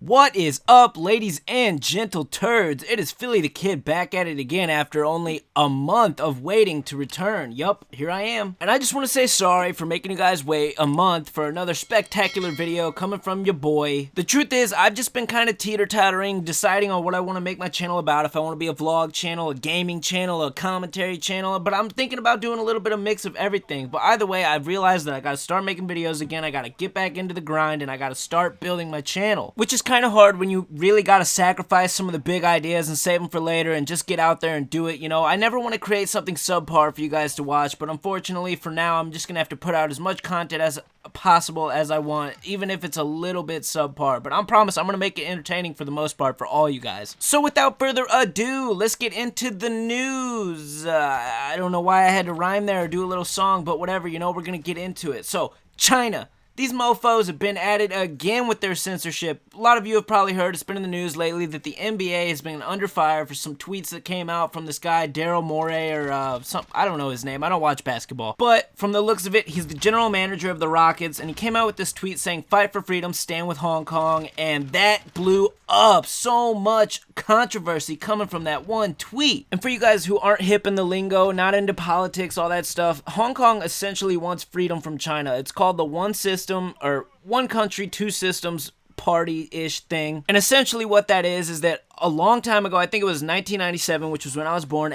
What is up, ladies and gentle turds? It is Philly the Kid back at it again after only a month of waiting to return. Yup, here I am. And I just want to say sorry for making you guys wait a month for another spectacular video coming from your boy. The truth is, I've just been kind of teeter-tottering, deciding on what I want to make my channel about. If I want to be a vlog channel, a gaming channel, a commentary channel, but I'm thinking about doing a little bit of mix of everything. But either way, I've realized that I gotta start making videos again, I gotta get back into the grind, and I gotta start building my channel. Which is kind of hard when you really gotta sacrifice some of the big ideas and save them for later and just get out there and do it, you know. I never want to create something subpar for you guys to watch, but unfortunately for now I'm just gonna have to put out as much content as possible as I want, even if it's a little bit subpar. But I promise I'm gonna make it entertaining for the most part for all you guys. So without further ado, let's get into the news. I don't know why I had to rhyme there or do a little song, but whatever, you know, we're gonna get into it. So, China. These mofos have been at it again with their censorship. A lot of you have probably heard, it's been in the news lately, that the NBA has been under fire for some tweets that came out from this guy, Daryl Morey, or some, I don't know his name, I don't watch basketball. But from the looks of it, he's the general manager of the Rockets, and he came out with this tweet saying, "Fight for freedom, stand with Hong Kong," and that blew up. So much controversy coming from that one tweet. And for you guys who aren't hip in the lingo, not into politics, all that stuff, Hong Kong essentially wants freedom from China. It's called the one system, or one country, two systems party-ish thing. And essentially what that is that a long time ago, I think it was 1997, which was when I was born,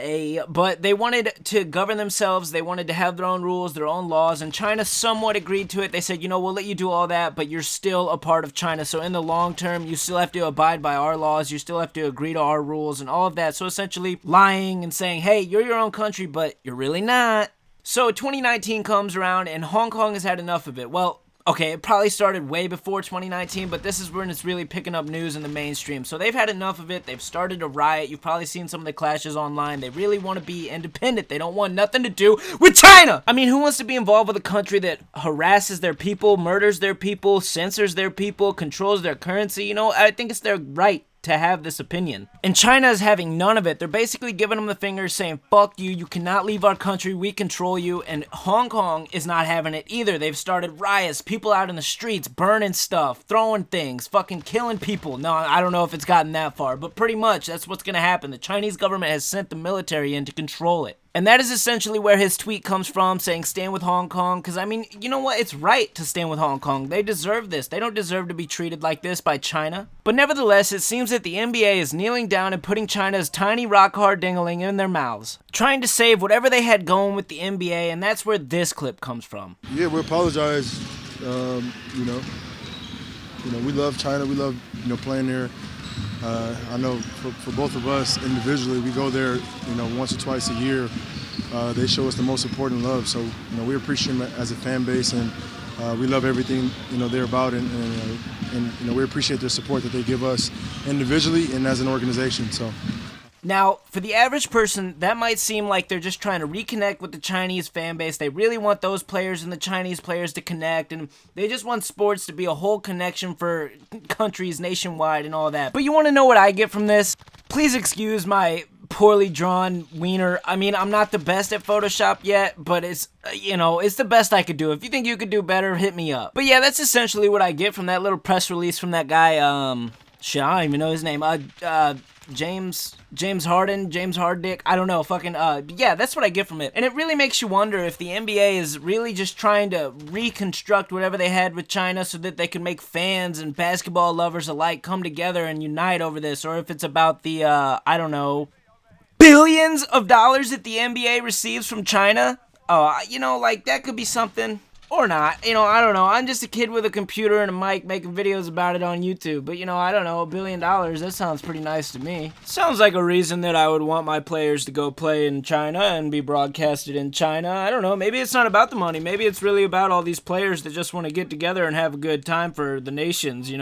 but they wanted to govern themselves, they wanted to have their own rules, their own laws, and China somewhat agreed to it. They said, you know, we'll let you do all that, but you're still a part of China, so in the long term, you still have to abide by our laws, you still have to agree to our rules, and all of that. So essentially lying and saying, hey, you're your own country, but you're really not. So 2019 comes around, and Hong Kong has had enough of it. Well, okay, it probably started way before 2019, but this is when it's really picking up news in the mainstream. So they've had enough of it. They've started a riot. You've probably seen some of the clashes online. They really want to be independent. They don't want nothing to do with China. I mean, who wants to be involved with a country that harasses their people, murders their people, censors their people, controls their currency? You know, I think it's their right to have this opinion. And China is having none of it. They're basically giving them the finger, saying, fuck you, you cannot leave our country, we control you. And Hong Kong is not having it either. They've started riots, people out in the streets, burning stuff, throwing things, fucking killing people. No, I don't know if it's gotten that far, but pretty much that's what's gonna happen. The Chinese government has sent the military in to control it. And that is essentially where his tweet comes from, saying stand with Hong Kong, because I mean, you know what, it's right to stand with Hong Kong. They deserve this. They don't deserve to be treated like this by China. But nevertheless, it seems that the NBA is kneeling down and putting China's tiny rock-hard ding-a-ling in their mouths, trying to save whatever they had going with the NBA, and that's where this clip comes from. Yeah, we apologize. You know, we love China. We love, playing there. I know for both of us individually, we go there, once or twice a year. They show us the most important love. So, we appreciate them as a fan base, and we love everything, they're about, and we appreciate their support that they give us individually and as an organization. So. Now, for the average person, that might seem like they're just trying to reconnect with the Chinese fan base. They really want those players and the Chinese players to connect, and they just want sports to be a whole connection for countries nationwide and all that. But you want to know what I get from this? Please excuse my poorly drawn wiener. I mean, I'm not the best at Photoshop yet, but it's, it's the best I could do. If you think you could do better, hit me up. But yeah, that's essentially what I get from that little press release from that guy, shit, I don't even know his name, James Harden, James Harddick, I don't know, yeah, that's what I get from it. And it really makes you wonder if the NBA is really just trying to reconstruct whatever they had with China so that they can make fans and basketball lovers alike come together and unite over this, or if it's about the, I don't know, billions of dollars that the NBA receives from China. Oh, that could be something. Or not, I don't know. I'm just a kid with a computer and a mic making videos about it on YouTube. But, I don't know, $1 billion, that sounds pretty nice to me. Sounds like a reason that I would want my players to go play in China and be broadcasted in China. I don't know, maybe it's not about the money. Maybe it's really about all these players that just want to get together and have a good time for the nations,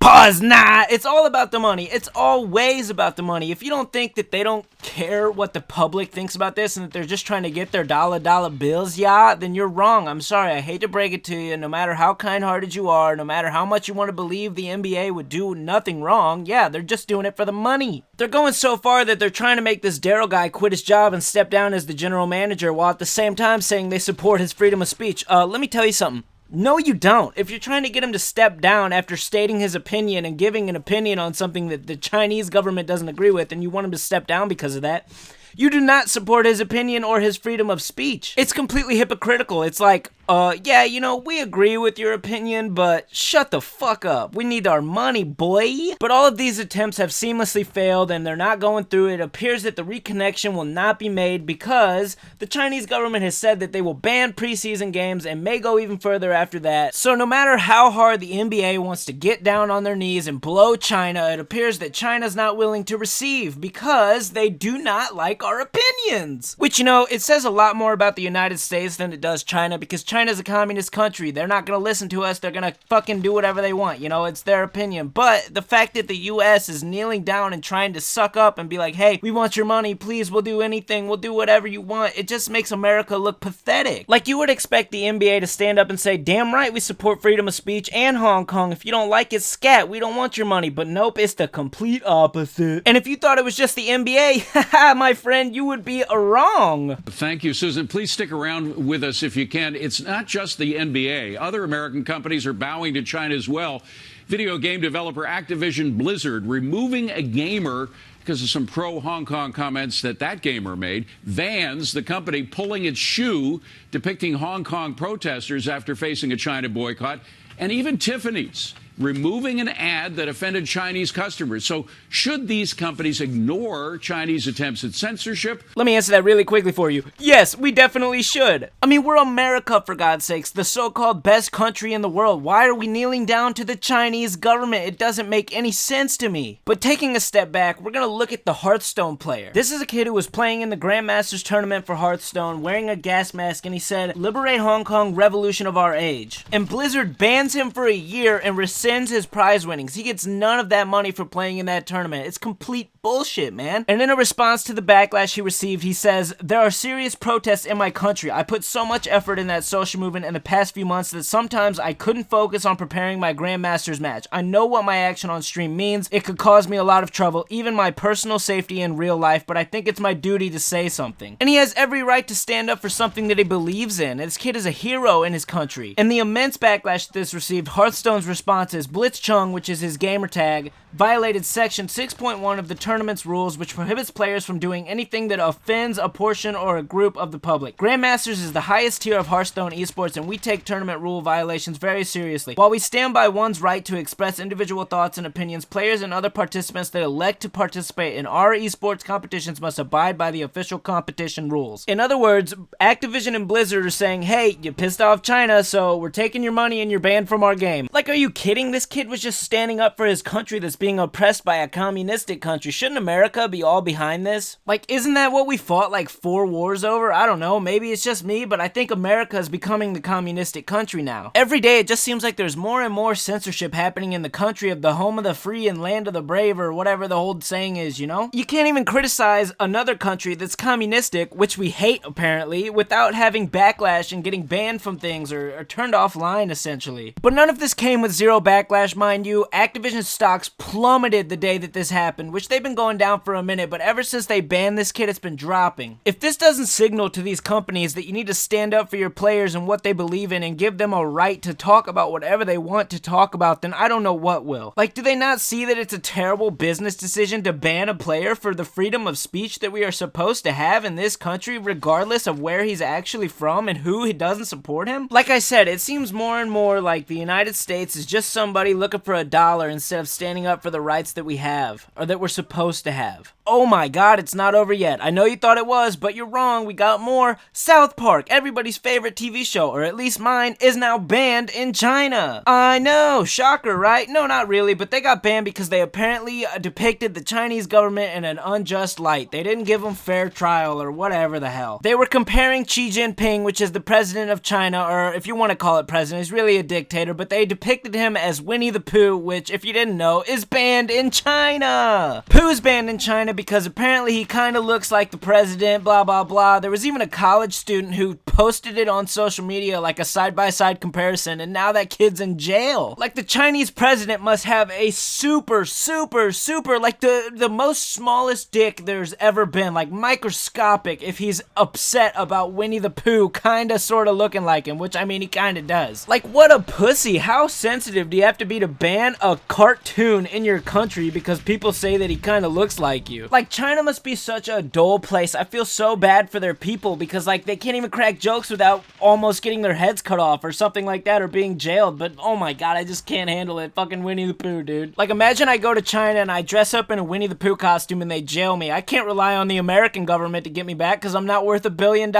Pause, nah, it's all about the money. It's always about the money. If you don't think that they don't care what the public thinks about this and that they're just trying to get their dollar bills, yeah, then you're wrong. I'm sorry, I hate to break it to you. No matter how kind-hearted you are, no matter how much you want to believe the NBA would do nothing wrong, yeah, they're just doing it for the money. They're going so far that they're trying to make this Daryl guy quit his job and step down as the general manager while at the same time saying they support his freedom of speech. Let me tell you something. No, you don't. If you're trying to get him to step down after stating his opinion and giving an opinion on something that the Chinese government doesn't agree with, and you want him to step down because of that, you do not support his opinion or his freedom of speech. It's completely hypocritical. It's like, yeah, you know, we agree with your opinion, but shut the fuck up. We need our money, boy. But all of these attempts have seamlessly failed, and they're not going through. It appears that the reconnection will not be made because the Chinese government has said that they will ban preseason games and may go even further after that. So no matter how hard the NBA wants to get down on their knees and blow China, it appears that China's not willing to receive because they do not like our opinions. Which, you know, it says a lot more about the United States than it does China, because China's a communist country. They're not gonna listen to us. They're gonna fucking do whatever they want. You know, it's their opinion. But the fact that the US is kneeling down and trying to suck up and be like, hey, we want your money, please, we'll do anything, we'll do whatever you want, it just makes America look pathetic. Like, you would expect the NBA to stand up and say, damn right, we support freedom of speech and Hong Kong. If you don't like it, scat, we don't want your money. But nope, it's the complete opposite. And if you thought it was just the NBA, haha, my friend, you would be wrong. Thank you, Susan. Please stick around with us if you can. It's not just the NBA. Other American companies are bowing to China as well. Video game developer Activision Blizzard removing a gamer because of some pro-Hong Kong comments that gamer made. Vans, the company, pulling its shoe depicting Hong Kong protesters after facing a China boycott. And even Tiffany's removing an ad that offended Chinese customers. So should these companies ignore Chinese attempts at censorship? Let me answer that really quickly for you. Yes, we definitely should. I mean, we're America, for God's sakes, the so-called best country in the world. Why are we kneeling down to the Chinese government? It doesn't make any sense to me. But taking a step back, we're gonna look at the Hearthstone player. This is a kid who was playing in the Grandmasters tournament for Hearthstone, wearing a gas mask, and he said, "Liberate Hong Kong, revolution of our age." And Blizzard bans him for a year and rescinds his prize winnings. He gets none of that money for playing in that tournament. It's complete bullshit, man. And in a response to the backlash he received, he says, "There are serious protests in my country. I put so much effort in that social movement in the past few months that sometimes I couldn't focus on preparing my Grandmasters match. I know what my action on stream means. It could cause me a lot of trouble, even my personal safety in real life, but I think it's my duty to say something." And he has every right to stand up for something that he believes in. And this kid is a hero in his country. And the immense backlash this received, Hearthstone's response is, Blitzchung, which is his gamer tag, violated section 6.1 of the tournament's rules, which prohibits players from doing anything that offends a portion or a group of the public. Grandmasters is the highest tier of Hearthstone esports, and we take tournament rule violations very seriously. While we stand by one's right to express individual thoughts and opinions, players and other participants that elect to participate in our esports competitions must abide by the official competition rules. In other words, Activision and Blizzard are saying, hey, you pissed off China, so we're taking your money and you're banned from our game. Like, are you kidding? This kid was just standing up for his country that's being oppressed by a communistic country. Shouldn't America be all behind this? Like, isn't that what we fought like 4 wars over? I don't know, maybe it's just me, but I think America is becoming the communistic country now. Every day it just seems like there's more and more censorship happening in the country of the home of the free and land of the brave, or whatever the old saying is, you know? You can't even criticize another country that's communistic, which we hate apparently, without having backlash and getting banned from things or turned offline essentially. But none of this came with zero backlash, mind you. Activision stocks plummeted the day that this happened, which they've been going down for a minute, but ever since they banned this kid, it's been dropping. If this doesn't signal to these companies that you need to stand up for your players and what they believe in and give them a right to talk about whatever they want to talk about, then I don't know what will. Like, do they not see that it's a terrible business decision to ban a player for the freedom of speech that we are supposed to have in this country, regardless of where he's actually from and who doesn't support him? Like I said, it seems more and more like the United States is just somebody looking for a dollar instead of standing up for the rights that we have, or that we're supposed to have. Oh my god, it's not over yet. I know you thought it was, but you're wrong. We got more. South Park, everybody's favorite TV show, or at least mine, is now banned in China. I know, shocker, right? No, not really, but they got banned because they apparently depicted the Chinese government in an unjust light. They didn't give them fair trial, or whatever the hell. They were comparing Xi Jinping, which is the president of China, or if you want to call it president, he's really a dictator, but they depicted him as as Winnie the Pooh, which, if you didn't know, is banned in China. Pooh's banned in China because apparently he kind of looks like the president, blah, blah, blah. There was even a college student who posted it on social media like a side-by-side comparison, and now that kid's in jail. Like, the Chinese president must have a super, like the most smallest dick there's ever been, like microscopic, if he's upset about Winnie the Pooh kinda sorta looking like him, which I mean he kinda does. Like, what a pussy. How sensitive do you have to be to ban a cartoon in your country because people say that he kinda looks like you? Like, China must be such a dull place. I feel so bad for their people because, like, they can't even crack jokes without almost getting their heads cut off or something like that, or being jailed. But oh my god, I just can't handle it. Fucking Winnie the Pooh, dude. Like, imagine I go to China and I dress up in a Winnie the Pooh costume and they jail me. I can't rely on the American government to get me back because I'm not worth $1 billion.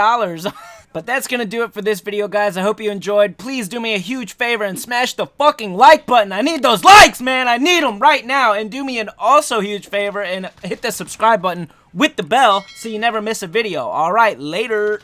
But that's gonna do it for this video, guys. I hope you enjoyed. Please do me a huge favor and smash the fucking like button. I need those likes, man. I need them right now. And do me an also huge favor and hit the subscribe button with the bell so you never miss a video. All right, later.